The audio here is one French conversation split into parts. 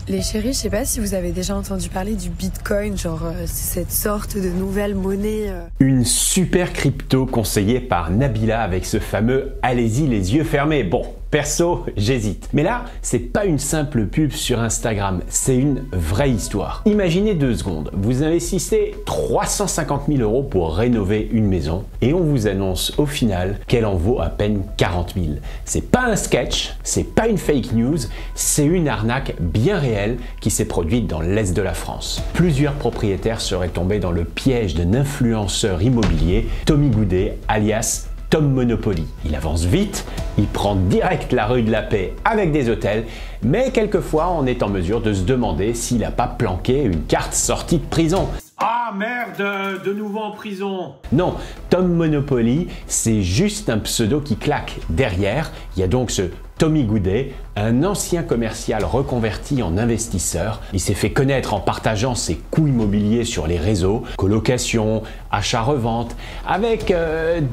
Les chéris, je sais pas si vous avez déjà entendu parler du Bitcoin, genre c'est cette sorte de nouvelle monnaie. Une super crypto conseillée par Nabila avec ce fameux « allez-y les yeux fermés ». Bon, perso, j'hésite. Mais là, c'est pas une simple pub sur Instagram, c'est une vraie histoire. Imaginez 2 secondes, vous investissez 350 000 € pour rénover une maison et on vous annonce au final qu'elle en vaut à peine 40 000. C'est pas un sketch, c'est pas une fake news, c'est une arnaque bien réelle qui s'est produite dans l'est de la France. Plusieurs propriétaires seraient tombés dans le piège d'un influenceur immobilier, Tommy Goudet, alias Tom Monopoly. Il avance vite, il prend direct la rue de la Paix avec des hôtels, mais quelquefois on est en mesure de se demander s'il n'a pas planqué une carte sortie de prison. Ah merde, de nouveau en prison. Non, Tom Monopoly, c'est juste un pseudo qui claque. Derrière, il y a donc ce Tommy Goudet, un ancien commercial reconverti en investisseur. Il s'est fait connaître en partageant ses coups immobiliers sur les réseaux, colocation, achat-revente, avec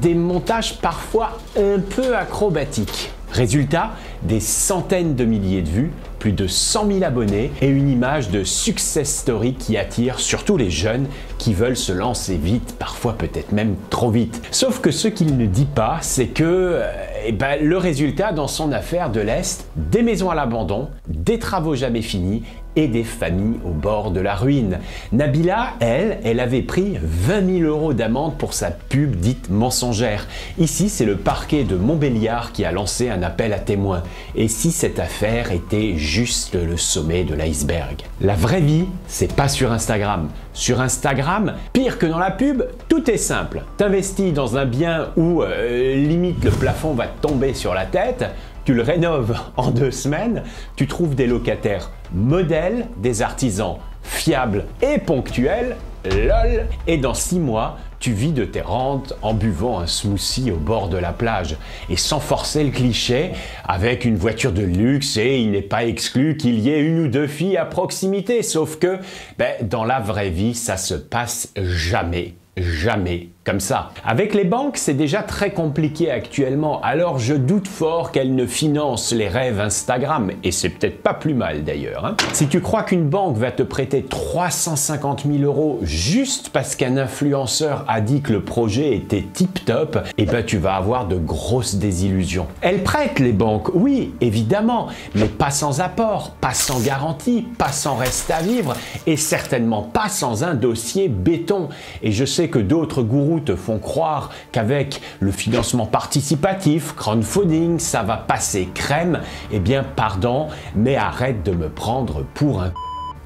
des montages parfois un peu acrobatiques. Résultat, des centaines de milliers de vues, plus de 100 000 abonnés et une image de success story qui attire surtout les jeunes qui veulent se lancer vite, parfois peut-être même trop vite. Sauf que ce qu'il ne dit pas, c'est que le résultat dans son affaire de l'Est, des maisons à l'abandon, des travaux jamais finis et des familles au bord de la ruine. Nabila, elle avait pris 20 000 € d'amende pour sa pub dite mensongère. Ici, c'est le parquet de Montbéliard qui a lancé un appel à témoins. Et si cette affaire était juste le sommet de l'iceberg? La vraie vie, c'est pas sur Instagram. Sur Instagram, pire que dans la pub, tout est simple. T'investis dans un bien où limite le plafond va te tomber sur la tête, tu le rénoves en 2 semaines, tu trouves des locataires modèles, des artisans fiables et ponctuels, lol, et dans 6 mois, tu vis de tes rentes en buvant un smoothie au bord de la plage. Et sans forcer le cliché, avec une voiture de luxe et il n'est pas exclu qu'il y ait 1 ou 2 filles à proximité. Sauf que dans la vraie vie, ça se passe jamais comme ça. Avec les banques, c'est déjà très compliqué actuellement, alors je doute fort qu'elles ne financent les rêves Instagram, et c'est peut-être pas plus mal d'ailleurs. Hein. Si tu crois qu'une banque va te prêter 350 000 € juste parce qu'un influenceur a dit que le projet était tip-top, tu vas avoir de grosses désillusions. Elles prêtent les banques, oui, évidemment, mais pas sans apport, pas sans garantie, pas sans reste à vivre, et certainement pas sans un dossier béton. Et je sais que d'autres gourous te font croire qu'avec le financement participatif, crowdfunding, ça va passer crème. Pardon, mais arrête de me prendre pour un...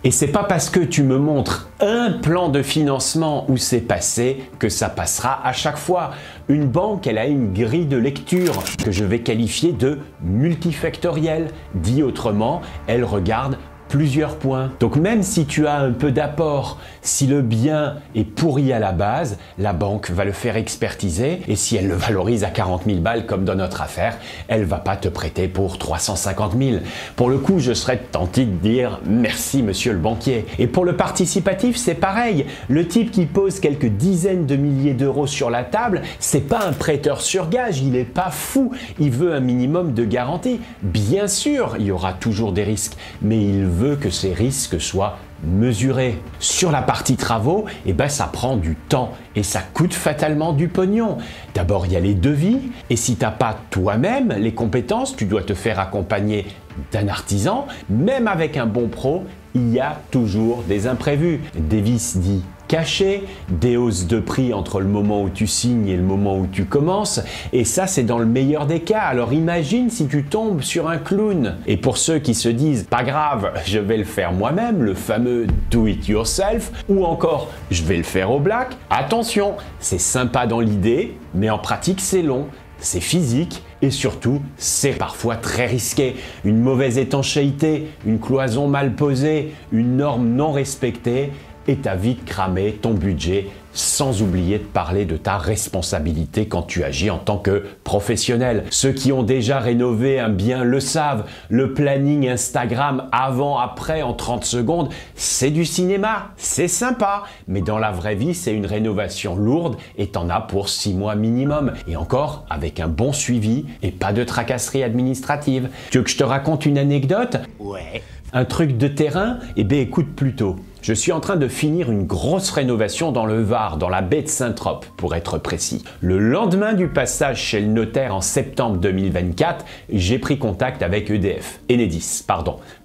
Et c'est pas parce que tu me montres un plan de financement où c'est passé que ça passera à chaque fois. Une banque, elle a une grille de lecture que je vais qualifier de multifactorielle. Dit autrement, elle regarde plusieurs points. Donc même si tu as un peu d'apport, si le bien est pourri à la base, la banque va le faire expertiser et si elle le valorise à 40 000 balles comme dans notre affaire, elle va pas te prêter pour 350 000. Pour le coup, je serais tenté de dire merci monsieur le banquier. Et pour le participatif, c'est pareil. Le type qui pose quelques dizaines de milliers d'euros sur la table, c'est pas un prêteur sur gage, il est pas fou. Il veut un minimum de garantie. Bien sûr, il y aura toujours des risques, mais il veut que ces risques soient mesurés. Sur la partie travaux, ça prend du temps et ça coûte fatalement du pognon. D'abord, il y a les devis et si tu n'as pas toi-même les compétences, tu dois te faire accompagner d'un artisan. Même avec un bon pro, il y a toujours des imprévus. Des vices dits cachés, des hausses de prix entre le moment où tu signes et le moment où tu commences. Et ça, c'est dans le meilleur des cas. Alors imagine si tu tombes sur un clown. Et pour ceux qui se disent, pas grave, je vais le faire moi-même, le fameux do it yourself, ou encore, je vais le faire au black. Attention, c'est sympa dans l'idée, mais en pratique, c'est long. C'est physique et surtout, c'est parfois très risqué. Une mauvaise étanchéité, une cloison mal posée, une norme non respectée et t'as vite cramé ton budget, sans oublier de parler de ta responsabilité quand tu agis en tant que professionnel. Ceux qui ont déjà rénové un bien le savent, le planning Instagram avant-après en 30 secondes, c'est du cinéma, c'est sympa, mais dans la vraie vie, c'est une rénovation lourde et t'en as pour 6 mois minimum. Et encore, avec un bon suivi et pas de tracasserie administrative. Tu veux que je te raconte une anecdote? Ouais. Un truc de terrain? Eh bien écoute plutôt. Je suis en train de finir une grosse rénovation dans le Var, dans la baie de Saint-Trope, pour être précis. Le lendemain du passage chez le notaire en septembre 2024, j'ai pris contact avec Enedis,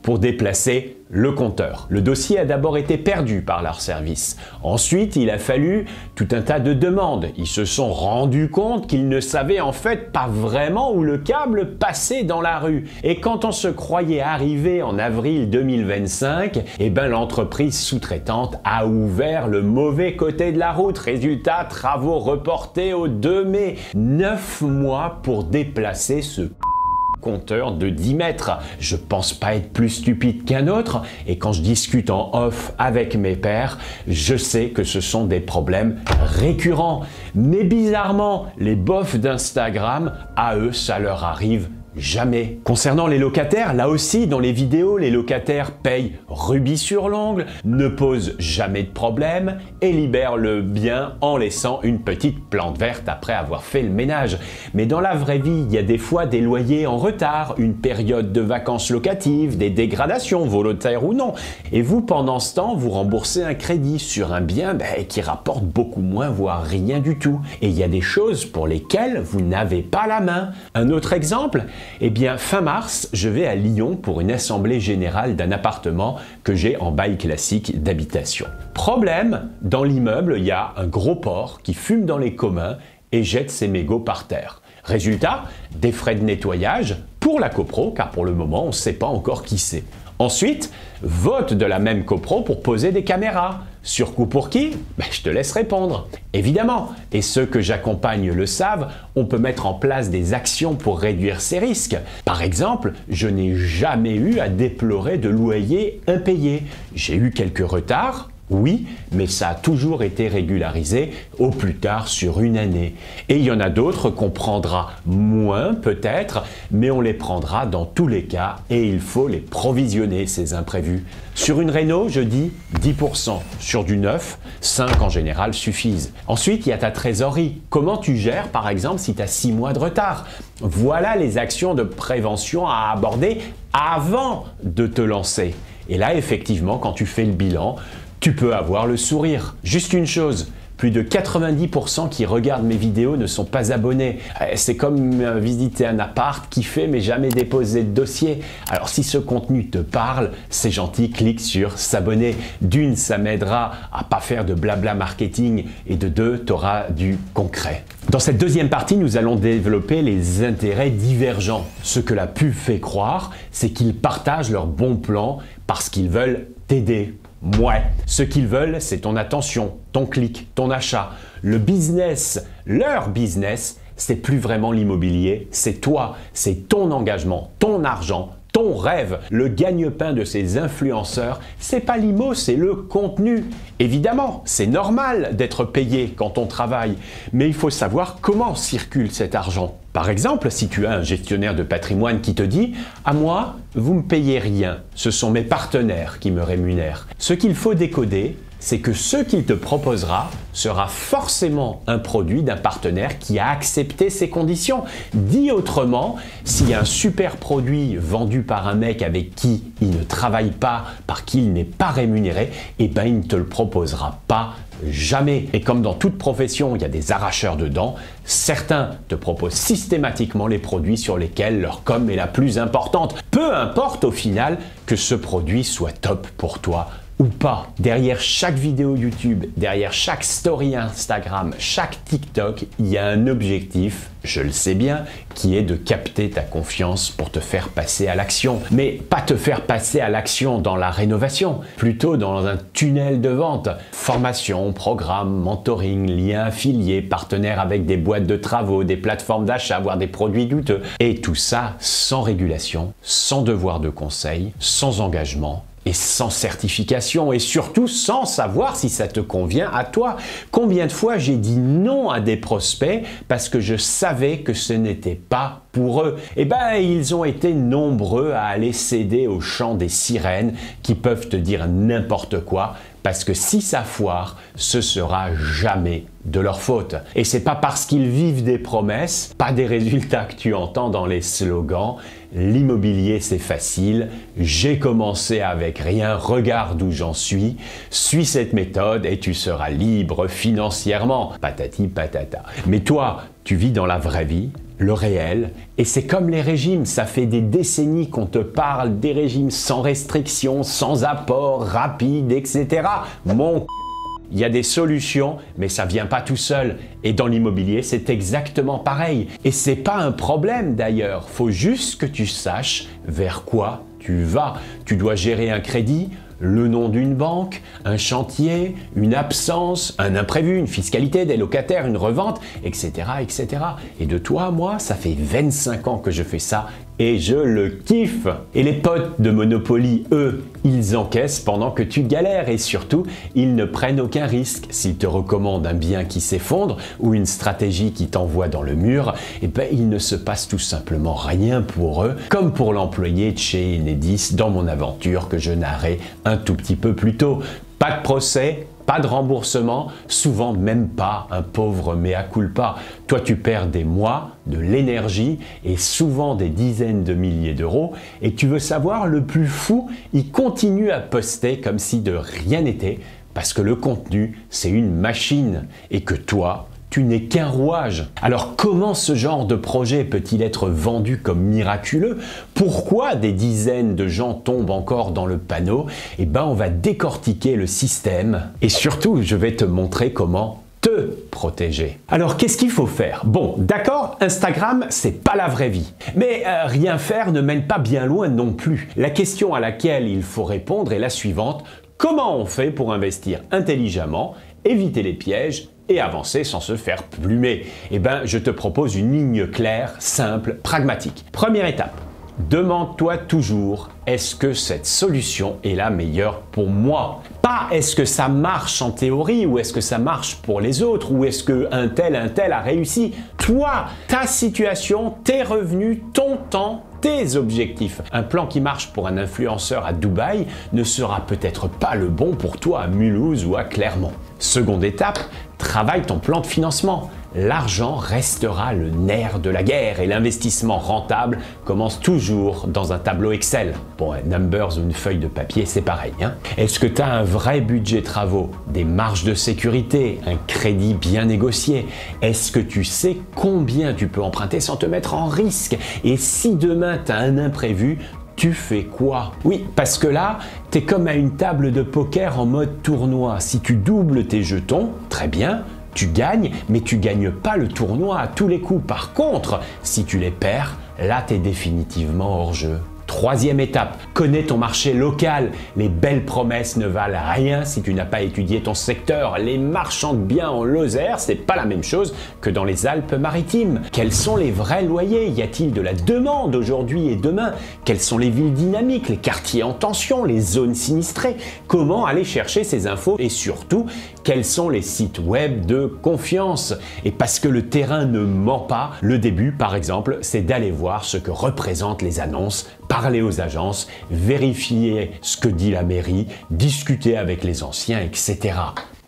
pour déplacer le compteur. Le dossier a d'abord été perdu par leur service. Ensuite, il a fallu tout un tas de demandes. Ils se sont rendus compte qu'ils ne savaient en fait pas vraiment où le câble passait dans la rue. Et quand on se croyait arrivé en avril 2025, eh ben l'entreprise sous-traitante a ouvert le mauvais côté de la route. Résultat, travaux reportés au 2 mai. 9 mois pour déplacer ce compteur de 10 mètres. Je pense pas être plus stupide qu'un autre et quand je discute en off avec mes pairs, je sais que ce sont des problèmes récurrents. Mais bizarrement, les bofs d'Instagram, à eux, ça leur arrive jamais. Concernant les locataires, là aussi, dans les vidéos, les locataires payent rubis sur l'ongle, ne posent jamais de problème et libèrent le bien en laissant une petite plante verte après avoir fait le ménage. Mais dans la vraie vie, il y a des fois des loyers en retard, une période de vacances locatives, des dégradations, volontaires ou non. Et vous, pendant ce temps, vous remboursez un crédit sur un bien qui rapporte beaucoup moins, voire rien du tout. Et il y a des choses pour lesquelles vous n'avez pas la main. Un autre exemple? Eh bien, fin mars, je vais à Lyon pour une assemblée générale d'un appartement que j'ai en bail classique d'habitation. Problème, dans l'immeuble, il y a un gros porc qui fume dans les communs et jette ses mégots par terre. Résultat, des frais de nettoyage pour la copro, car pour le moment, on ne sait pas encore qui c'est. Ensuite, vote de la même copro pour poser des caméras. Sur coup pour qui? Je te laisse répondre. Évidemment, et ceux que j'accompagne le savent, on peut mettre en place des actions pour réduire ces risques. Par exemple, je n'ai jamais eu à déplorer de loyer impayé. J'ai eu quelques retards, oui, mais ça a toujours été régularisé au plus tard sur une année. Et il y en a d'autres qu'on prendra moins peut-être, mais on les prendra dans tous les cas et il faut les provisionner, ces imprévus. Sur une réno, je dis 10%. Sur du neuf, 5 en général suffisent. Ensuite, il y a ta trésorerie. Comment tu gères par exemple si tu as 6 mois de retard? Voilà les actions de prévention à aborder avant de te lancer. Et là, effectivement, quand tu fais le bilan, tu peux avoir le sourire. Juste une chose, plus de 90% qui regardent mes vidéos ne sont pas abonnés. C'est comme visiter un appart, kiffer mais jamais déposer de dossier. Alors si ce contenu te parle, c'est gentil, clique sur s'abonner. D'une, ça m'aidera à pas faire de blabla marketing et de deux, tu auras du concret. Dans cette deuxième partie, nous allons développer les intérêts divergents. Ce que la pub fait croire, c'est qu'ils partagent leurs bons plans parce qu'ils veulent t'aider. Ouais, ce qu'ils veulent, c'est ton attention, ton clic, ton achat. Le business, leur business, c'est plus vraiment l'immobilier, c'est toi, c'est ton engagement, ton argent, ton rêve. Le gagne-pain de ces influenceurs, c'est pas l'IMO, c'est le contenu. Évidemment, c'est normal d'être payé quand on travaille, mais il faut savoir comment circule cet argent. Par exemple, si tu as un gestionnaire de patrimoine qui te dit « À moi, vous ne me payez rien, ce sont mes partenaires qui me rémunèrent ». Ce qu'il faut décoder, c'est que ce qu'il te proposera sera forcément un produit d'un partenaire qui a accepté ces conditions. Dit autrement, s'il y a un super produit vendu par un mec avec qui il ne travaille pas, par qui il n'est pas rémunéré, eh ben il ne te le proposera pas jamais. Et comme dans toute profession, il y a des arracheurs dedans, certains te proposent systématiquement les produits sur lesquels leur com est la plus importante. Peu importe au final que ce produit soit top pour toi ou pas. Derrière chaque vidéo YouTube, derrière chaque story Instagram, chaque TikTok, il y a un objectif, je le sais bien, qui est de capter ta confiance pour te faire passer à l'action. Mais pas te faire passer à l'action dans la rénovation, plutôt dans un tunnel de vente. Formation, programme, mentoring, liens affiliés, partenaires avec des boîtes de travaux, des plateformes d'achat, voire des produits douteux. Et tout ça sans régulation, sans devoir de conseil, sans engagement, et sans certification et surtout sans savoir si ça te convient à toi. Combien de fois j'ai dit non à des prospects parce que je savais que ce n'était pas pour eux? Eh ben, ils ont été nombreux à aller céder au chant des sirènes qui peuvent te dire n'importe quoi parce que si ça foire, ce sera jamais de leur faute. Et c'est pas parce qu'ils vivent des promesses, pas des résultats que tu entends dans les slogans, l'immobilier c'est facile, j'ai commencé avec rien, regarde où j'en suis, suis cette méthode et tu seras libre financièrement, patati patata. Mais toi, tu vis dans la vraie vie, le réel, et c'est comme les régimes, ça fait des décennies qu'on te parle des régimes sans restriction, sans apport, rapide, etc. Il y a des solutions, mais ça vient pas tout seul. Et dans l'immobilier, c'est exactement pareil. Et c'est pas un problème d'ailleurs. Faut juste que tu saches vers quoi tu vas. Tu dois gérer un crédit, le nom d'une banque, un chantier, une absence, un imprévu, une fiscalité, des locataires, une revente, etc., etc. Et de toi, moi, ça fait 25 ans que je fais ça et je le kiffe. Et les potes de Monopoly, eux, ils encaissent pendant que tu galères et surtout, ils ne prennent aucun risque. S'ils te recommandent un bien qui s'effondre ou une stratégie qui t'envoie dans le mur, eh ben, il ne se passe tout simplement rien pour eux, comme pour l'employé de chez Enedis dans mon aventure que je narrais un tout petit peu plus tôt. Pas de procès, pas de remboursement, souvent même pas un pauvre mea culpa. Toi, tu perds des mois, de l'énergie et souvent des dizaines de milliers d'euros. Et tu veux savoir, le plus fou, il continue à poster comme si de rien n'était parce que le contenu, c'est une machine et que toi, tu n'es qu'un rouage. Alors comment ce genre de projet peut-il être vendu comme miraculeux? Pourquoi des dizaines de gens tombent encore dans le panneau? Eh ben on va décortiquer le système et surtout je vais te montrer comment te protéger. Alors qu'est-ce qu'il faut faire? Bon, d'accord, Instagram, c'est pas la vraie vie. Mais rien faire ne mène pas bien loin non plus. La question à laquelle il faut répondre est la suivante: comment on fait pour investir intelligemment, éviter les pièges et avancer sans se faire plumer? Eh bien, je te propose une ligne claire, simple, pragmatique. Première étape, demande-toi toujours, est-ce que cette solution est la meilleure pour moi? Pas est-ce que ça marche en théorie ou est-ce que ça marche pour les autres ou est-ce qu'un tel a réussi. Toi, ta situation, tes revenus, ton temps, tes objectifs. Un plan qui marche pour un influenceur à Dubaï ne sera peut-être pas le bon pour toi à Mulhouse ou à Clermont. Seconde étape, travaille ton plan de financement. L'argent restera le nerf de la guerre et l'investissement rentable commence toujours dans un tableau Excel. Bon, Numbers ou une feuille de papier, c'est pareil, hein. Est-ce que tu as un vrai budget travaux, des marges de sécurité, un crédit bien négocié? Est-ce que tu sais combien tu peux emprunter sans te mettre en risque? Et si demain tu as un imprévu, tu fais quoi? Oui, parce que là, tu es comme à une table de poker en mode tournoi. Si tu doubles tes jetons, très bien, tu gagnes, mais tu gagnes pas le tournoi à tous les coups. Par contre, si tu les perds, là, tu es définitivement hors jeu. Troisième étape, connais ton marché local. Les belles promesses ne valent rien si tu n'as pas étudié ton secteur. Les marchands de biens en Lozère, c'est pas la même chose que dans les Alpes-Maritimes. Quels sont les vrais loyers? Y a-t-il de la demande aujourd'hui et demain? Quelles sont les villes dynamiques, les quartiers en tension, les zones sinistrées? Comment aller chercher ces infos? Et surtout, quels sont les sites web de confiance? Et parce que le terrain ne ment pas, le début, par exemple, c'est d'aller voir ce que représentent les annonces, parler aux agences, vérifier ce que dit la mairie, discuter avec les anciens, etc.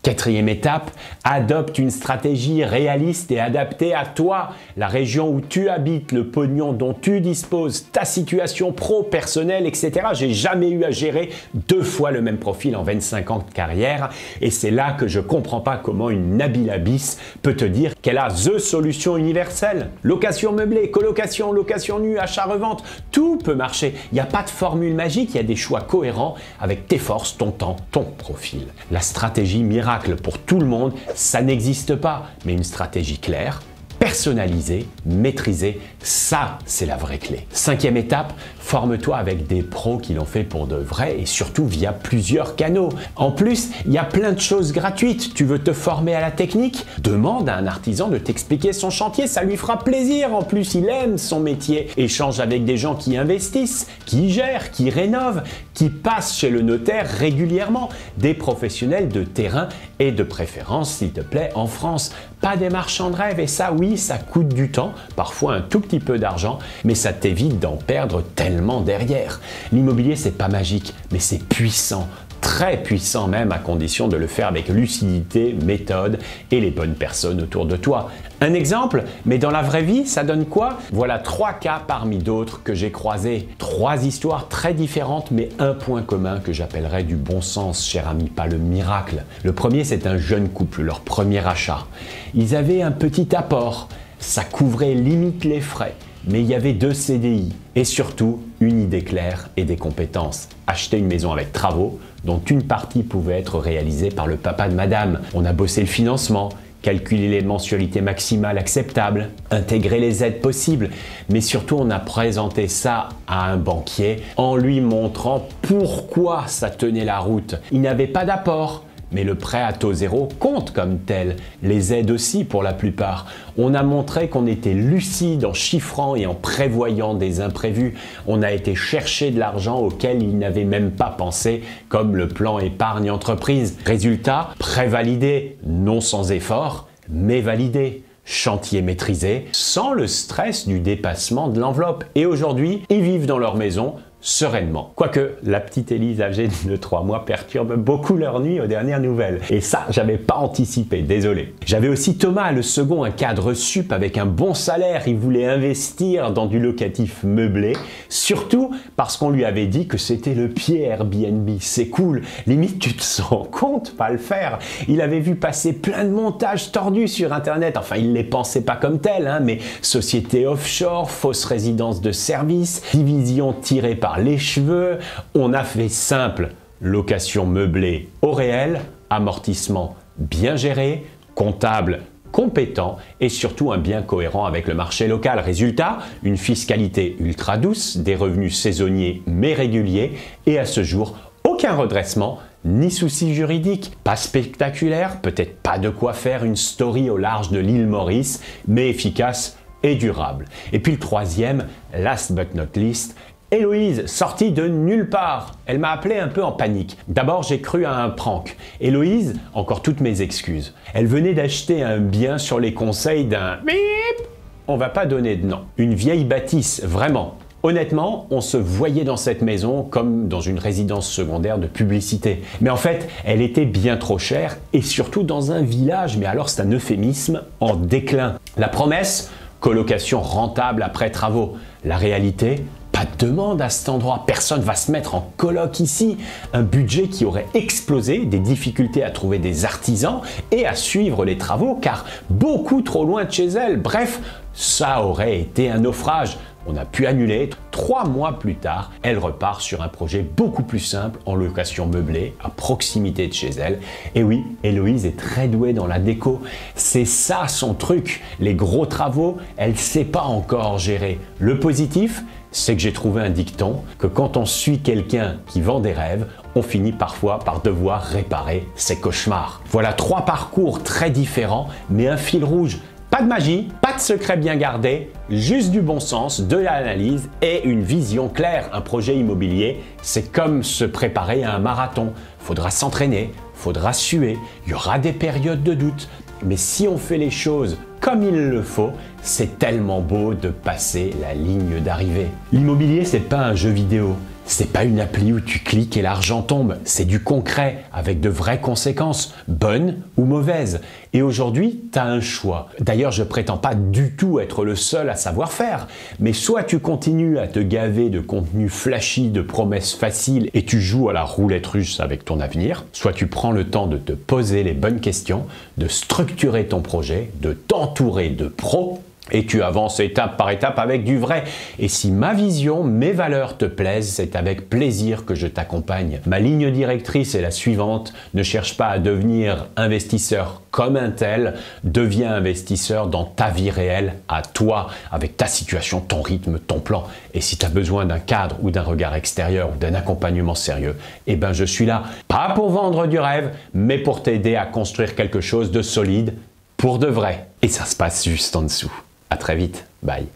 Quatrième étape, adopte une stratégie réaliste et adaptée à toi, la région où tu habites, le pognon dont tu disposes, ta situation pro, personnelle, etc. J'ai jamais eu à gérer 2 fois le même profil en 25 ans de carrière et c'est là que je comprends pas comment une Nabil Abyss peut te dire qu'elle a THE solution universelle. Location meublée, colocation, location nue, achat-revente, tout peut marcher. Il n'y a pas de formule magique, il y a des choix cohérents avec tes forces, ton temps, ton profil. La stratégie miracle pour tout le monde, ça n'existe pas, mais une stratégie claire, personnalisée, maîtrisée, ça c'est la vraie clé. Cinquième étape, forme-toi avec des pros qui l'ont fait pour de vrai et surtout via plusieurs canaux. En plus, il y a plein de choses gratuites. Tu veux te former à la technique? Demande à un artisan de t'expliquer son chantier, ça lui fera plaisir. En plus, il aime son métier. Échange avec des gens qui investissent, qui gèrent, qui rénovent, qui passent chez le notaire régulièrement. Des professionnels de terrain et de préférence, s'il te plaît, en France. Pas des marchands de rêve et ça, oui, ça coûte du temps, parfois un tout petit peu d'argent, mais ça t'évite d'en perdre tellement derrière. L'immobilier, c'est pas magique, mais c'est puissant. Très puissant même, à condition de le faire avec lucidité, méthode et les bonnes personnes autour de toi. Un exemple, mais dans la vraie vie, ça donne quoi? Voilà 3 cas parmi d'autres que j'ai croisés. 3 histoires très différentes, mais un point commun que j'appellerais du bon sens, cher ami, pas le miracle. Le premier, c'est un jeune couple, leur premier achat. Ils avaient un petit apport, ça couvrait limite les frais. Mais il y avait 2 CDI et surtout une idée claire et des compétences. Acheter une maison avec travaux dont une partie pouvait être réalisée par le papa de madame. On a bossé le financement, calculé les mensualités maximales acceptables, intégré les aides possibles, mais surtout on a présenté ça à un banquier en lui montrant pourquoi ça tenait la route. Il n'avait pas d'apport. Mais le prêt à taux zéro compte comme tel, les aides aussi pour la plupart. On a montré qu'on était lucide en chiffrant et en prévoyant des imprévus. On a été chercher de l'argent auquel ils n'avaient même pas pensé, comme le plan épargne entreprise. Résultat, prêt validé, non sans effort, mais validé. Chantier maîtrisé, sans le stress du dépassement de l'enveloppe. Et aujourd'hui, ils vivent dans leur maison sereinement. Quoique, la petite Élise âgée de 3 mois perturbe beaucoup leur nuit aux dernières nouvelles. Et ça, j'avais pas anticipé, désolé. J'avais aussi Thomas, le second, un cadre sup avec un bon salaire. Il voulait investir dans du locatif meublé, surtout parce qu'on lui avait dit que c'était le pied Airbnb. C'est cool, limite tu te sens compte, pas le faire. Il avait vu passer plein de montages tordus sur internet, enfin il les pensait pas comme tels, hein, mais société offshore, fausse résidence de service, division tirée par les cheveux. On a fait simple, location meublée au réel, amortissement bien géré, comptable compétent et surtout un bien cohérent avec le marché local. Résultat, une fiscalité ultra douce, des revenus saisonniers mais réguliers et à ce jour, aucun redressement ni souci juridique. Pas spectaculaire, peut-être pas de quoi faire une story au large de l'île Maurice, mais efficace et durable. Et puis le troisième, last but not least, Héloïse, sortie de nulle part. Elle m'a appelé un peu en panique. D'abord, j'ai cru à un prank. Héloïse, encore toutes mes excuses. Elle venait d'acheter un bien sur les conseils d'un bip. On va pas donner de nom. Une vieille bâtisse, vraiment. Honnêtement, on se voyait dans cette maison comme dans une résidence secondaire de publicité. Mais en fait, elle était bien trop chère et surtout dans un village, mais alors c'est un euphémisme, en déclin. La promesse, colocation rentable après travaux. La réalité, pas de demande à cet endroit, personne va se mettre en coloc ici. Un budget qui aurait explosé, des difficultés à trouver des artisans et à suivre les travaux car beaucoup trop loin de chez elle. Bref, ça aurait été un naufrage. On a pu annuler. 3 mois plus tard, elle repart sur un projet beaucoup plus simple en location meublée à proximité de chez elle. Et oui, Héloïse est très douée dans la déco. C'est ça son truc. Les gros travaux, elle ne sait pas encore gérer. Le positif, c'est que j'ai trouvé un dicton que quand on suit quelqu'un qui vend des rêves, on finit parfois par devoir réparer ses cauchemars. Voilà 3 parcours très différents, mais un fil rouge. Pas de magie, pas de secret bien gardé, juste du bon sens, de l'analyse et une vision claire. Un projet immobilier, c'est comme se préparer à un marathon. Faudra s'entraîner, faudra suer, il y aura des périodes de doute. Mais si on fait les choses comme il le faut, c'est tellement beau de passer la ligne d'arrivée. L'immobilier, c'est pas un jeu vidéo. C'est pas une appli où tu cliques et l'argent tombe, c'est du concret avec de vraies conséquences, bonnes ou mauvaises. Et aujourd'hui, tu as un choix. D'ailleurs, je prétends pas du tout être le seul à savoir faire, mais soit tu continues à te gaver de contenu flashy, de promesses faciles et tu joues à la roulette russe avec ton avenir, soit tu prends le temps de te poser les bonnes questions, de structurer ton projet, de t'entourer de pros. Et tu avances étape par étape avec du vrai. Et si ma vision, mes valeurs te plaisent, c'est avec plaisir que je t'accompagne. Ma ligne directrice est la suivante. Ne cherche pas à devenir investisseur comme un tel. Deviens investisseur dans ta vie réelle, à toi, avec ta situation, ton rythme, ton plan. Et si tu as besoin d'un cadre ou d'un regard extérieur ou d'un accompagnement sérieux, eh ben je suis là. Pas pour vendre du rêve, mais pour t'aider à construire quelque chose de solide pour de vrai. Et ça se passe juste en dessous. À très vite. Bye.